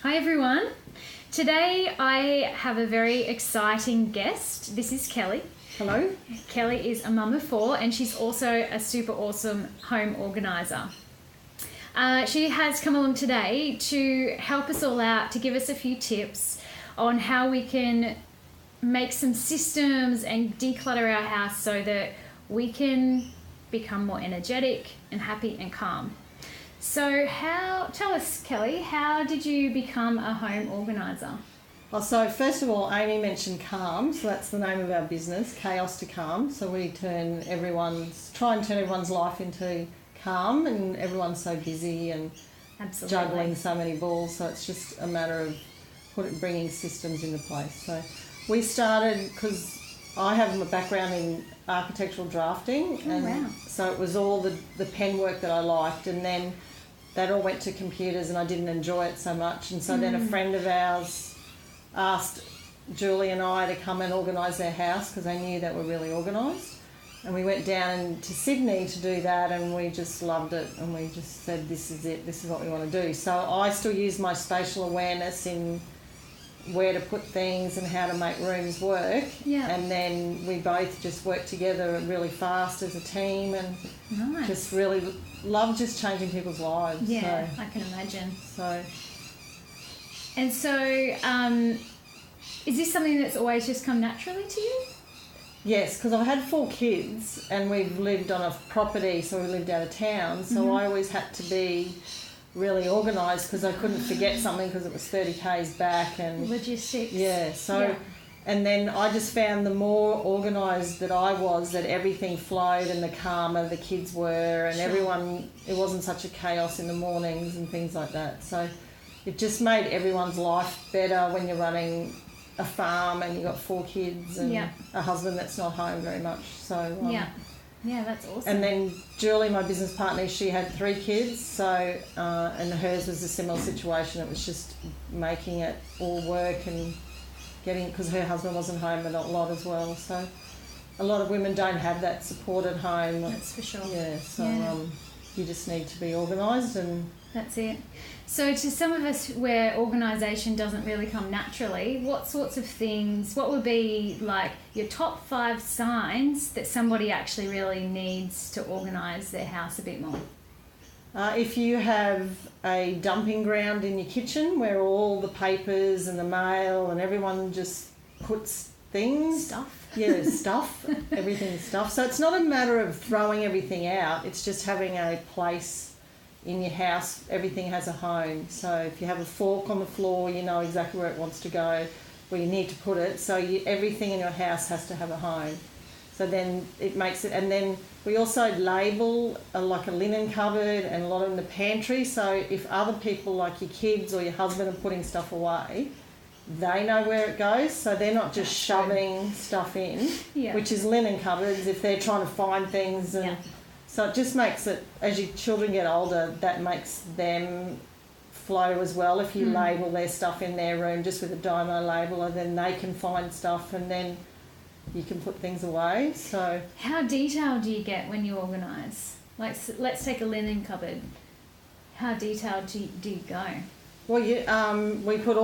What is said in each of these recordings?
Hi everyone. Today I have a very exciting guest. This is Kelly. Hello. Kelly is a mum of 4 and she's also a super awesome home organiser. She has come along today to help us all out, to give us a few tips on how we can make some systems and declutter our house so that we can become more energetic and happy and calm. So tell us, Kelly, how did you become a home organiser? Well, so first of all, Amy mentioned calm, so that's the name of our business, Chaos to Calm. So we try and turn everyone's life into calm, and everyone's so busy and Absolutely. juggling so many balls, so it's just a matter of bringing systems into place. So we started because I have a background in architectural drafting, and wow. so it was all the pen work that I liked, and then that all went to computers and I didn't enjoy it so much, and so then a friend of ours asked Julie and I to come and organise their house because they knew that we're really organised, and we went down to Sydney to do that, and we just loved it, and we just said this is it, this is what we want to do. So I still use my spatial awareness in where to put things and how to make rooms work, and then we both just work together really fast as a team, and just really love just changing people's lives. Yeah, so I can imagine. So is this something that's always just come naturally to you? Yes, because I've had 4 kids and we've lived on a property, so we lived out of town, so I always had to be really organised because I couldn't forget something because it was 30 k's back and logistics. And then I just found the more organised that I was, that everything flowed, and the calmer the kids were, and everyone, it wasn't such a chaos in the mornings and things like that. So it just made everyone's life better when you're running a farm and you've got 4 kids and a husband that's not home very much. So yeah, that's awesome. And then Julie, my business partner, she had 3 kids, so and hers was a similar situation. It was just making it all work and getting, because her husband wasn't home a lot as well. So a lot of women don't have that support at home. That's for sure. Yeah, so you just need to be organised, and that's it. So to some of us where organisation doesn't really come naturally, what sorts of things, what would be like your top 5 signs that somebody actually really needs to organise their house a bit more? If you have a dumping ground in your kitchen where all the papers and the mail and everyone just puts things... Stuff. Yeah, stuff. Everything's stuff. So it's not a matter of throwing everything out, it's just having a place in your house. Everything has a home. So if you have a fork on the floor, you know exactly where it wants to go, where you need to put it. So everything in your house has to have a home. So then it makes it, and then we also label like a linen cupboard and a lot in the pantry. So if other people like your kids or your husband are putting stuff away, they know where it goes. So they're not just shoving stuff in, which is linen cupboards if they're trying to find things. And so it just makes it, as your children get older, that makes them flow as well. If you label their stuff in their room just with a Dymo labeler, then they can find stuff and then you can put things away. So how detailed do you get when you organise? Like, let's take a linen cupboard. How detailed do you go? Well, we put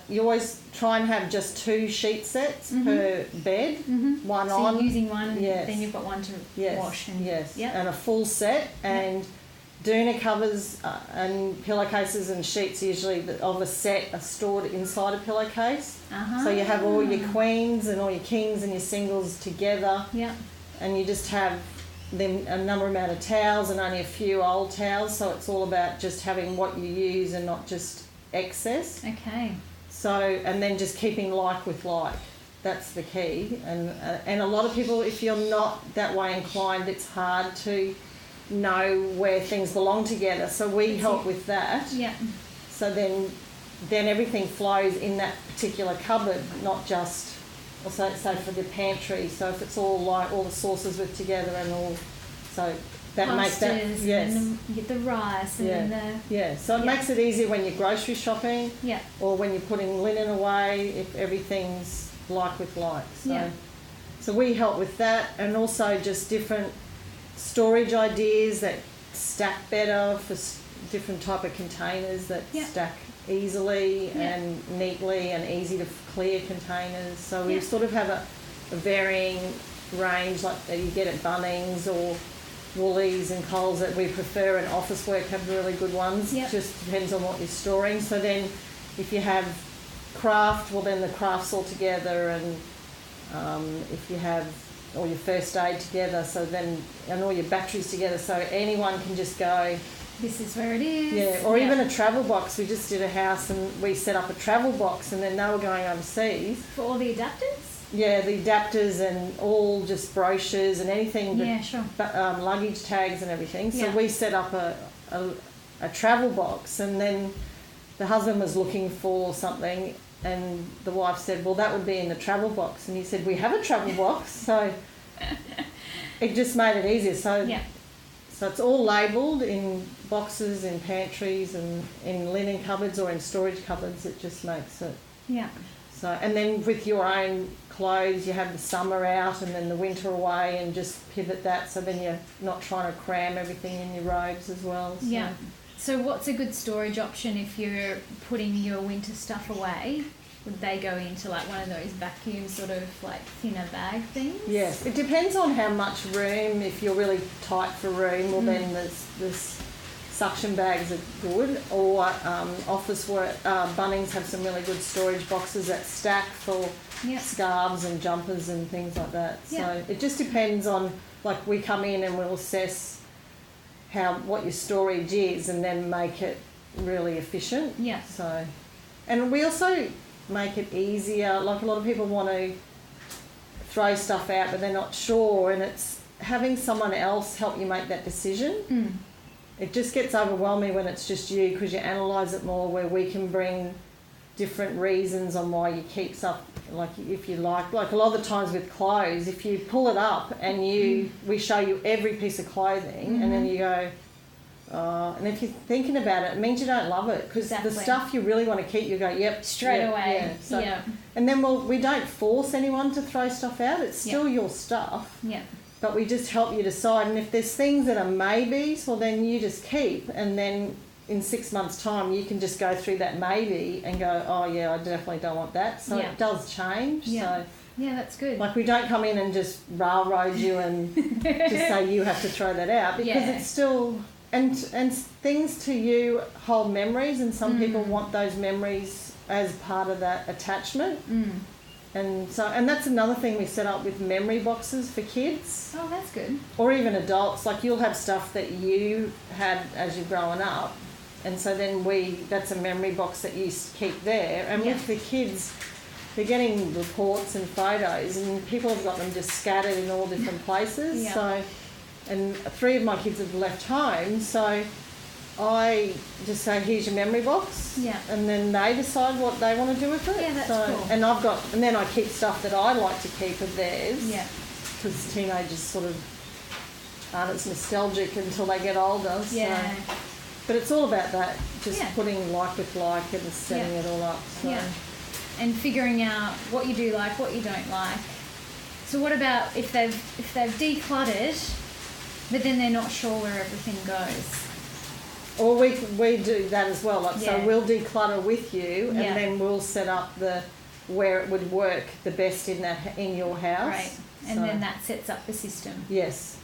you always try and have just 2 sheet sets per bed, one so on. You're using one, and then you've got one to wash. And, and a full set, and doona covers and pillowcases and sheets usually of a set are stored inside a pillowcase. So you have all your queens and all your kings and your singles together, and you just have them a number amount of towels and only a few old towels. So it's all about just having what you use and not just excess. Okay. So, and then just keeping like with like. That's the key. And a lot of people, if you're not that way inclined, it's hard to know where things belong together. So we help with that. Yeah. So then everything flows in that particular cupboard, not just, say for the pantry. So if it's all like all the sauces with together and all, so that makes that and the rice and then the So it makes it easier when you're grocery shopping, or when you're putting linen away, if everything's like with like. So we help with that, and also just different storage ideas that stack better for different type of containers that stack easily and neatly and easy to clear containers. So we sort of have a varying range like that you get at Bunnings or Woolies and Coles that we prefer, and Officeworks have really good ones. Just depends on what you're storing. So then if you have craft, well then the craft's all together, and if you have all your first aid together, so then, and all your batteries together, so anyone can just go, this is where it is. Yeah, or even a travel box. We just did a house and we set up a travel box, and then they were going overseas. For all the adapters? Yeah, the adapters and all just brochures and anything. Luggage tags and everything. So we set up a travel box, and then the husband was looking for something, and the wife said, well, that would be in the travel box. And he said, we have a travel box. So it just made it easier. So it's all labelled in boxes, in pantries, and in linen cupboards or in storage cupboards. It just makes it. Yeah. So, and then with your own clothes, you have the summer out and then the winter away, and just pivot that, so then you're not trying to cram everything in your robes as well. So. Yeah. So what's a good storage option if you're putting your winter stuff away? Would they go into like one of those vacuum sort of like thinner bag things? Yes, it depends on how much room. If you're really tight for room, well then there's suction bags are good, or Bunnings have some really good storage boxes that stack for scarves and jumpers and things like that. So it just depends on, like, we come in and we'll assess what your storage is and then make it really efficient. Yeah. So, and we also make it easier. Like, a lot of people want to throw stuff out but they're not sure, and it's having someone else help you make that decision. It just gets overwhelming when it's just you, because you analyse it more, where we can bring different reasons on why you keep stuff, like, if you like a lot of the times with clothes, if you pull it up and we show you every piece of clothing, and then you go, and if you're thinking about it, it means you don't love it, because the stuff you really want to keep, you go, straight away. And then we don't force anyone to throw stuff out. It's still your stuff. Yeah. But we just help you decide, and if there's things that are maybes, well then you just keep, and then in 6 months' time you can just go through that maybe and go, oh yeah, I definitely don't want that. So it does change. Yeah. So yeah, that's good. like, we don't come in and just railroad you and just say you have to throw that out, because it's still, and things to you hold memories, and some people want those memories as part of that attachment. And that's another thing we set up with memory boxes for kids. Oh, that's good. Or even adults. Like, you'll have stuff that you had as you're growing up, and so then that's a memory box that you keep there. And with the kids, they're getting reports and photos, and people have got them just scattered in all different places. So, and 3 of my kids have left home, so I just say, here's your memory box, and then they decide what they want to do with it. Yeah, that's cool. And then I keep stuff that I like to keep of theirs. Yeah. Because teenagers sort of aren't as nostalgic until they get older. Yeah. So. But it's all about that, just putting like with like and setting it all up. So. Yeah. And figuring out what you do like, what you don't like. So what about if they've decluttered, but then they're not sure where everything goes? Or we do that as well. Like, so we'll declutter with you, and then we'll set up where it would work the best in your house. Right. And then that sets up the system. Yes.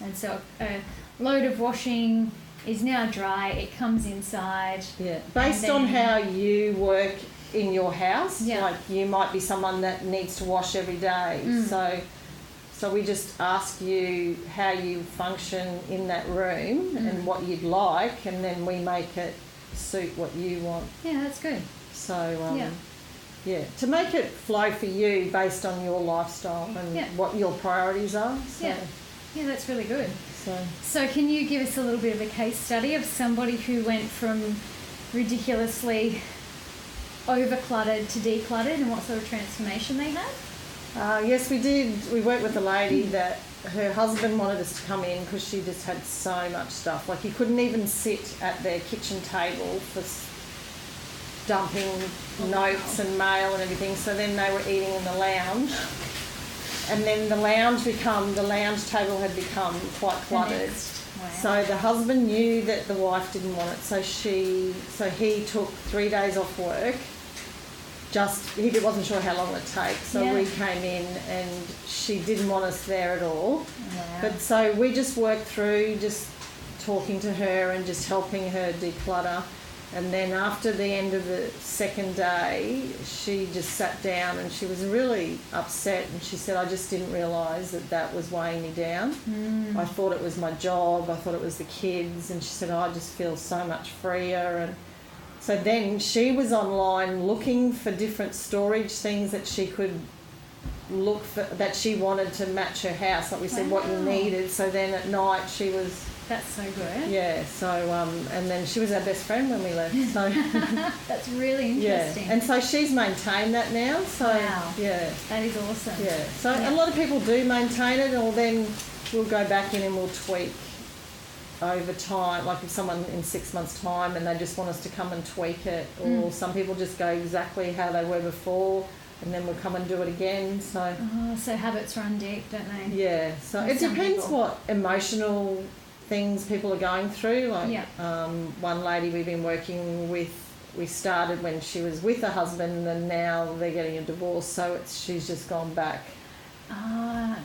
And so a load of washing is now dry. It comes inside. Yeah. Based on how you work in your house. Yeah. Like, you might be someone that needs to wash every day. So we just ask you how you function in that room and what you'd like, and then we make it suit what you want. Yeah, that's good. So, to make it flow for you based on your lifestyle and what your priorities are. So. Yeah, that's really good. So can you give us a little bit of a case study of somebody who went from ridiculously over-cluttered to decluttered, and what sort of transformation they had? Yes, we did. We worked with a lady that her husband wanted us to come in because she just had so much stuff. Like, he couldn't even sit at their kitchen table for dumping notes and mail and everything. So then they were eating in the lounge. And then the lounge table had become quite cluttered. Wow. So the husband knew that the wife didn't want it, so he took 3 days off work. He wasn't sure how long it'd take, so we came in and she didn't want us there at all. Wow. But so we just worked through, just talking to her and just helping her declutter. And then after the end of the second day, she just sat down and she was really upset, and she said, I just didn't realise that was weighing me down. I thought it was my job, I thought it was the kids, and she said, I just feel so much freer. And so then she was online looking for different storage things that she could look for, that she wanted to match her house, like we said, what you needed. So then at night she was... That's so good. Yeah, so, and then she was our best friend when we left, so... That's really interesting. Yeah, and so she's maintained that now, so... Wow. Yeah. That is awesome. Yeah, so a lot of people do maintain it, or then we'll go back in and we'll tweak over time, like if someone in 6 months' time and they just want us to come and tweak it, or some people just go exactly how they were before, and then we'll come and do it again, so... So habits run deep, don't they? Yeah, so it depends what emotional things people are going through. Like one lady we've been working with, we started when she was with her husband, and now they're getting a divorce, so she's just gone back.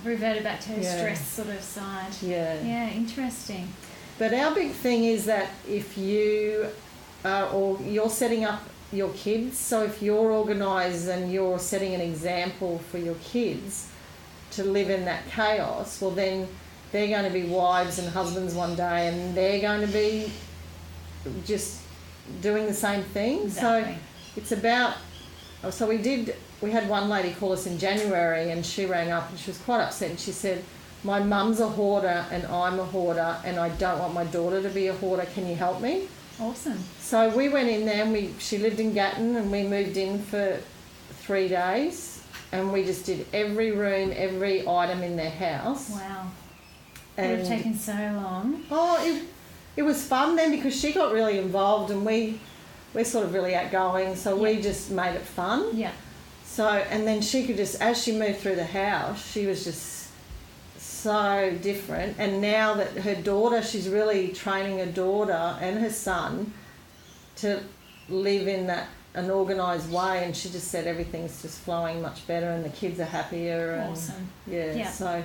Reverted back to her stress sort of side. Yeah, interesting. But our big thing is that if you or you're setting up your kids, so if you're organised and you're setting an example for your kids to live in that chaos, well then they're going to be wives and husbands one day, and they're going to be just doing the same thing. Exactly. So it's about... So we had one lady call us in January, and she rang up and she was quite upset, and she said, my mum's a hoarder and I'm a hoarder, and I don't want my daughter to be a hoarder. Can you help me? Awesome. So we went in there, and she lived in Gatton, and we moved in for 3 days, and we just did every room, every item in their house. Wow. It would have taken so long. Oh, it was fun then, because she got really involved, and we're sort of really outgoing, so we just made it fun. Yeah. So, and then she could just, as she moved through the house, she was just so different. And now that her daughter, she's really training her daughter and her son to live in an organised way, and she just said everything's just flowing much better and the kids are happier. Awesome. And so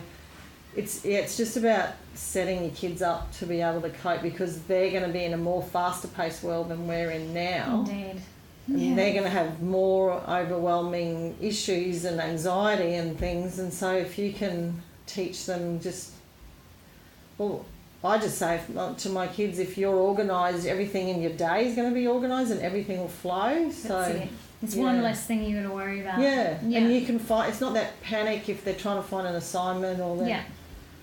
it's just about setting your kids up to be able to cope, because they're going to be in a more faster paced world than we're in now. Indeed. And they're going to have more overwhelming issues and anxiety and things, and so if you can teach them I just say to my kids, if you're organised, everything in your day is going to be organised and everything will flow. That's it. It's one less thing you got to worry about. Yeah, and you can find, it's not that panic if they're trying to find an assignment or that.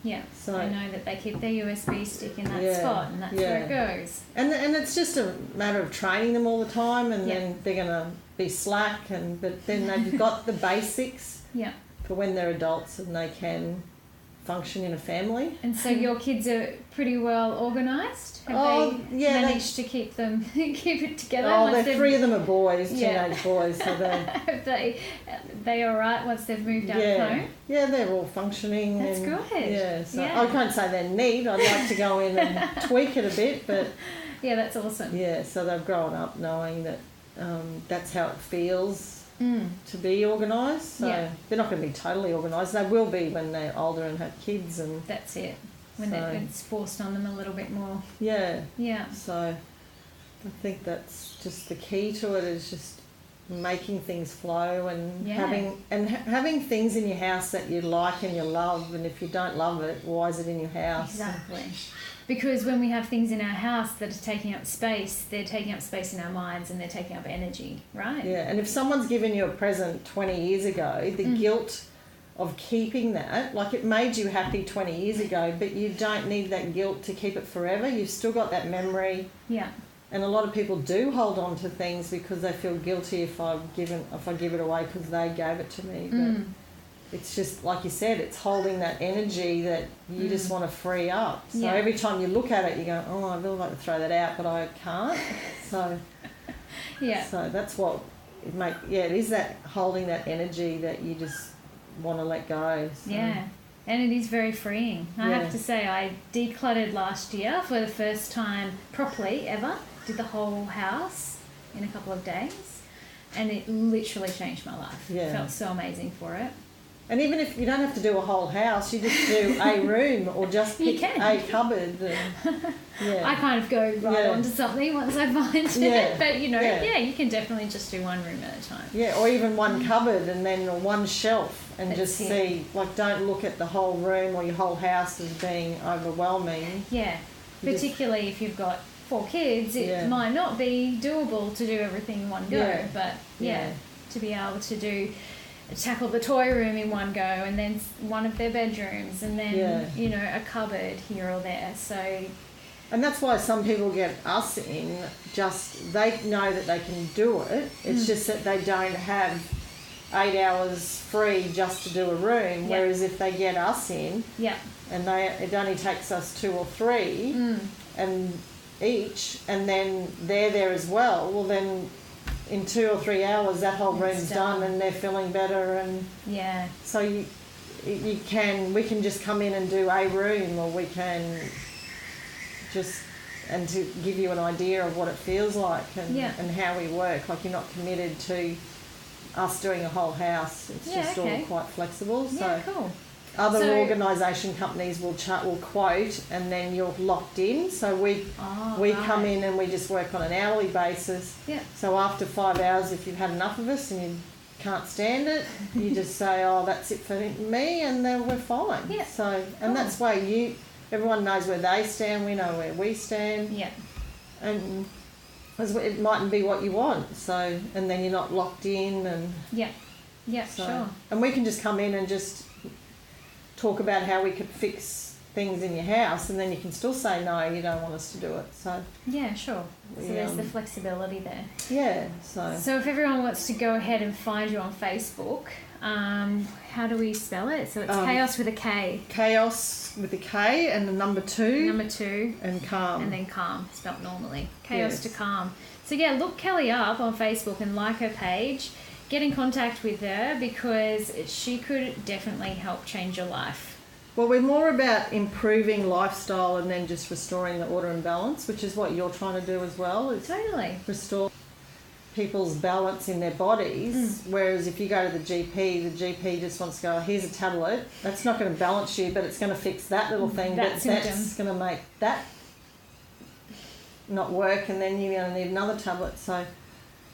Yeah, so they know that they keep their USB stick in that spot, and that's where it goes. And it's just a matter of training them all the time, and then they're going to be slack, but then they've got the basics for when they're adults and they can function in a family. And so your kids are pretty well organised? Have they managed to keep it together? Oh, three of them are boys, teenage boys. So they all right once they've moved out home? Yeah, they're all functioning. That's good. Yeah, so I can't say they're neat. I'd like to go in and tweak it a bit, but... Yeah, that's awesome. Yeah, so they've grown up knowing that that's how it feels to be organised. So they're not going to be totally organised. They will be when they're older and have kids. And that's it. When it's forced on them a little bit more. Yeah. Yeah. So I think that's just the key to it, is just making things flow and having things in your house that you like and you love. And if you don't love it, why is it in your house? Exactly. Because when we have things in our house that are taking up space, they're taking up space in our minds and they're taking up energy, right? Yeah, and if someone's given you a present 20 years ago, the guilt of keeping that, like it made you happy 20 years ago, but you don't need that guilt to keep it forever. You've still got that memory. Yeah. And a lot of people do hold on to things because they feel guilty if I give it away because they gave it to me. But it's just, like you said, it's holding that energy that you just want to free up. So every time you look at it, you go, oh, I really like to throw that out, but I can't. So so that's what it is, that holding that energy that you just want to let go. So, And it is very freeing. I Yeah. have to say, I decluttered last year for the first time properly ever. Did the whole house in a couple of days. And it literally changed my life. Yeah. Felt so amazing for it. And even if you don't have to do a whole house, you just do a room or just You pick can. a cupboard. And, yeah. I kind of go right Yeah. onto something once I find Yeah. it. But, you know, Yeah. yeah, you can definitely just do one room at a time. Yeah, or even one cupboard and then one shelf and That's just it. see, like, don't look at the whole room or your whole house as being overwhelming. Yeah, You just- particularly if you've got 4 kids, it Yeah. might not be doable to do everything in one go. Yeah. But Yeah. to be able to tackle the toy room in one go, and then one of their bedrooms, and then Yeah. you know, a cupboard here or there. So And that's why some people get us in, just they know that they can do it. It's just that they don't have 8 hours free just to do a room. Yeah. Whereas if they get us in yeah, and it only takes us 2 or 3 and each, and then they're there as well, well then in 2 or 3 hours that whole It's room's done done. and they're feeling better. And yeah, so we can just come in and do a room, or we can just, and to give you an idea of what it feels like and, Yeah. and how we work. Like, you're not committed to us doing a whole house. It's Yeah, just okay. all quite flexible. So yeah, cool. other So- organisation companies will quote, and then you're locked in. So we Oh, come right. in and we just work on an hourly basis. Yeah, So after 5 hours, if you've had enough of us and you can't stand it, you just say, oh, that's it for me, and then we're fine. Yeah. So, and Cool. that's why everyone knows where they stand, we know where we stand, yeah, and it mightn't be what you want. So, and then you're not locked in, and yeah, yeah, so, sure. and we can just come in and just talk about how we could fix things in your house, and then you can still say no, you don't want us to do it. So, Yeah, sure. So We, there's the flexibility there. yeah, so So if everyone wants to go ahead and find you on Facebook, how do we spell it? So it's Chaos with a K, chaos with a K and the number 2 number 2, and calm. and then calm, spelt normally. Chaos Yes. to calm. So yeah, look Kelly up on Facebook and like her page. Get in contact with her because she could definitely help change your life. Well, we're more about improving lifestyle and then just restoring the order and balance, which is what you're trying to do as well, is Totally. restore people's balance in their bodies. Whereas if you go to the GP just wants to go, here's a tablet. That's not going to balance you, but it's going to fix that little thing. That but symptom. that's going to make that not work, and then you're going to need another tablet. So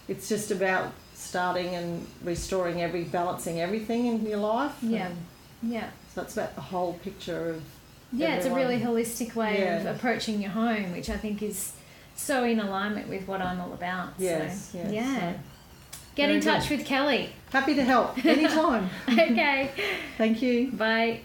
it's just about starting and restoring balancing everything in your life. Yeah. And Yeah. so it's about the whole picture of Yeah, it's a really everyone. holistic way of Yeah. approaching your home, which I think is so in alignment with what I'm all about. Yes, so, yes, yeah. so Get very in touch good. with Kelly. Happy to help anytime. Okay. Thank you. Bye.